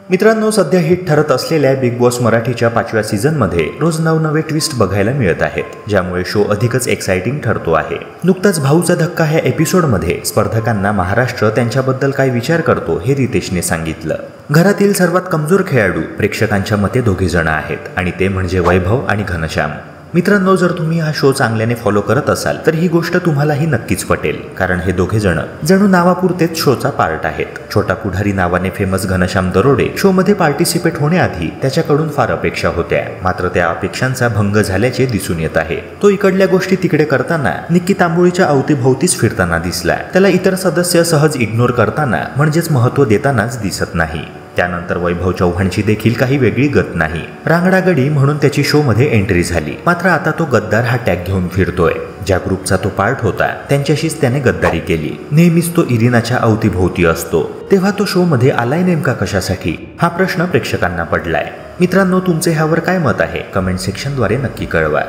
मित्रांनो, सध्या हिट ठरत असलेल्या बिग बॉस मराठीच्या 5व्या सीझनमध्ये रोज नवनवे ट्विस्ट बघायला मिळत आहेत, ज्यामुळे शो अधिकच एक्साइटिंग ठरतो आहे। नुकताच भाऊचा धक्का ह्या एपिसोडमध्ये स्पर्धकांना महाराष्ट्र त्यांच्याबद्दल काय विचार करतो हे रितेशने सांगितलं। घरातील सर्वात कमजोर खेळाडू प्रेक्षकांच्या मते दोघे जण आहेत आणि ते म्हणजे वैभव आणि घनश्याम। मित्रांनो, जर तुम्ही हा शो चांगल्याने फॉलो करत असाल तर ही गोष्ट तुम्हालाही नक्कीच पटेल, कारण हे दोघे जण जणू नावापुरतेच शोचा पार्ट आहेत। छोटा पुढारी नावाने फेमस घनश्याम दरोडे शो मध्ये पार्टिसिपेट होण्याआधी त्याच्याकडून फार अपेक्षा होत्या, मात्र त्या अपेक्षांचा भंग झाल्याचे दिसून येत आहे। तो इकडल्या गोष्टी तिकडे करताना निक्की तांबोळीच्या अवतीभोवतीच फिरताना दिसला। त्याला इतर सदस्य सहज इग्नोर करताना म्हणजेच महत्त्व देतानाच दिसत नाही। त्यानंतर वैभव चव्हाणची देखील काही वेगळी गत नाही। रांगडागडी म्हणून त्याची शो मध्ये एंट्री झाली, मात्र आता तो गद्दार हा टॅग घेऊन फिरतोय। ज्या ग्रुपचा तो पार्ट होता त्यांच्याशीच त्याने गद्दारी केली। नेहमीच तो इरिनाच्या अवतीभोवती असतो, तेव्हा तो शो मध्ये आलाय नेमका कशासाठी, हा प्रश्न प्रेक्षकांना पडलाय। मित्रांनो, तुमचे ह्यावर काय मत आहे कमेंट सेक्शनद्वारे नक्की कळवा।